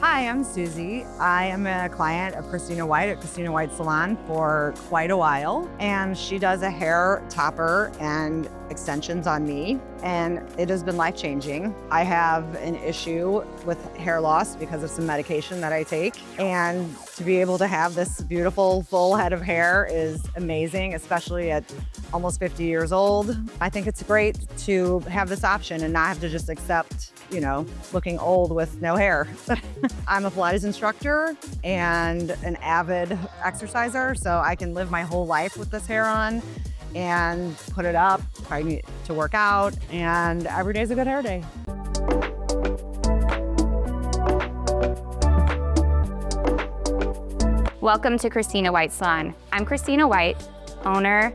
Hi, I'm Susie. I am a client of Christina White at Christina White Salon for quite a while, and she does a hair topper and extensions on me, and it has been life-changing. I have an issue with hair loss because of some medication that I take, and to be able to have this beautiful full head of hair is amazing, especially at almost 50 years old. I think it's great to have this option and not have to just accept, looking old with no hair. I'm a Pilates instructor and an avid exerciser, so I can live my whole life with this hair on and put it up if I need to work out, and every day is a good hair day. Welcome to Christina White Salon. I'm Christina White, owner,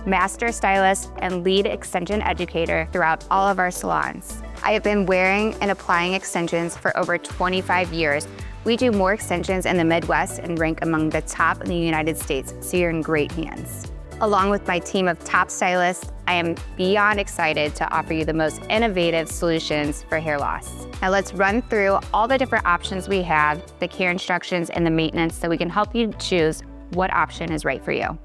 master stylist, and lead extension educator throughout all of our salons. I have been wearing and applying extensions for over 25 years. We do more extensions in the Midwest and rank among the top in the United States, so you're in great hands. Along with my team of top stylists, I am beyond excited to offer you the most innovative solutions for hair loss. Now let's run through all the different options we have, the care instructions, and the maintenance so we can help you choose what option is right for you.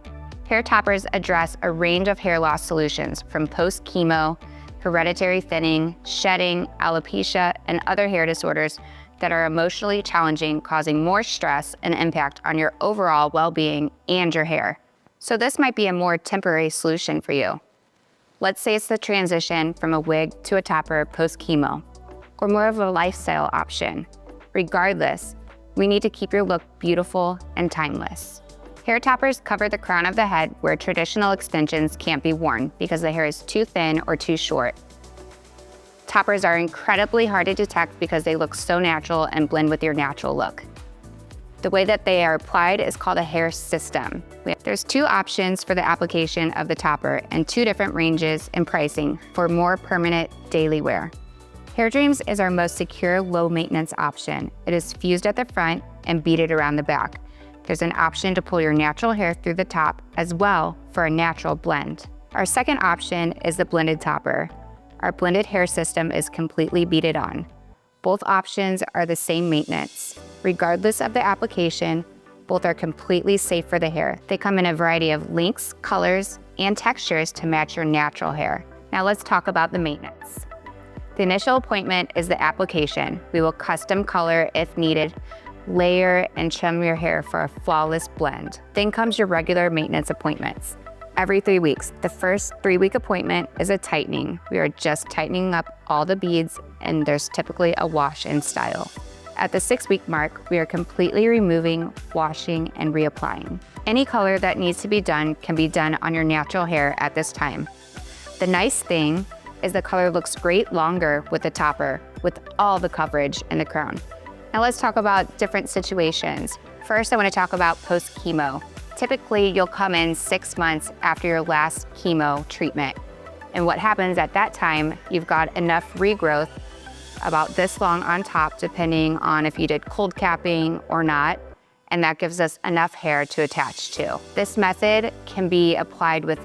Hair toppers address a range of hair loss solutions from post-chemo, hereditary thinning, shedding, alopecia, and other hair disorders that are emotionally challenging, causing more stress and impact on your overall well-being and your hair. So this might be a more temporary solution for you. Let's say it's the transition from a wig to a topper post-chemo, or more of a lifestyle option. Regardless, we need to keep your look beautiful and timeless. Hair toppers cover the crown of the head where traditional extensions can't be worn because the hair is too thin or too short. Toppers are incredibly hard to detect because they look so natural and blend with your natural look. The way that they are applied is called a hair system. There's two options for the application of the topper and two different ranges in pricing for more permanent daily wear. Hair Dreams is our most secure, low-maintenance option. It is fused at the front and beaded around the back. There's an option to pull your natural hair through the top as well for a natural blend. Our second option is the blended topper. Our blended hair system is completely beaded on. Both options are the same maintenance. Regardless of the application, both are completely safe for the hair. They come in a variety of lengths, colors, and textures to match your natural hair. Now let's talk about the maintenance. The initial appointment is the application. We will custom color if needed, layer and trim your hair for a flawless blend. Then comes your regular maintenance appointments. Every 3 weeks. The first 3-week appointment is a tightening. We are just tightening up all the beads, and there's typically a wash-in style. At the 6-week mark, we are completely removing, washing, and reapplying. Any color that needs to be done can be done on your natural hair at this time. The nice thing is the color looks great longer with the topper, with all the coverage in the crown. Now let's talk about different situations. First, I want to talk about post-chemo. Typically, you'll come in 6 months after your last chemo treatment. And what happens at that time, you've got enough regrowth about this long on top, depending on if you did cold capping or not, and that gives us enough hair to attach to. This method can be applied with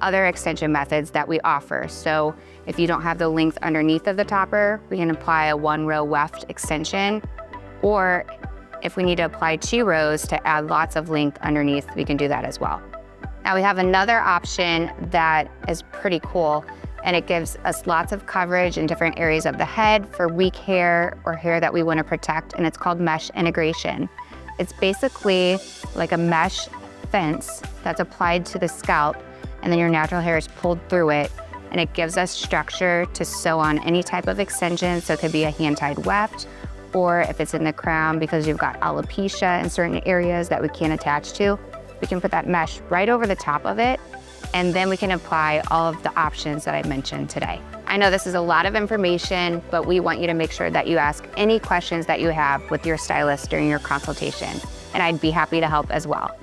other extension methods that we offer. So if you don't have the length underneath of the topper, we can apply a 1-row weft extension, or if we need to apply 2 rows to add lots of length underneath, we can do that as well. Now we have another option that is pretty cool, and it gives us lots of coverage in different areas of the head for weak hair or hair that we want to protect, and it's called mesh integration. It's basically like a mesh fence that's applied to the scalp, and then your natural hair is pulled through it, and it gives us structure to sew on any type of extension. So it could be a hand-tied weft, or if it's in the crown because you've got alopecia in certain areas that we can't attach to, we can put that mesh right over the top of it, and then we can apply all of the options that I mentioned today. I know this is a lot of information, but we want you to make sure that you ask any questions that you have with your stylist during your consultation, and I'd be happy to help as well.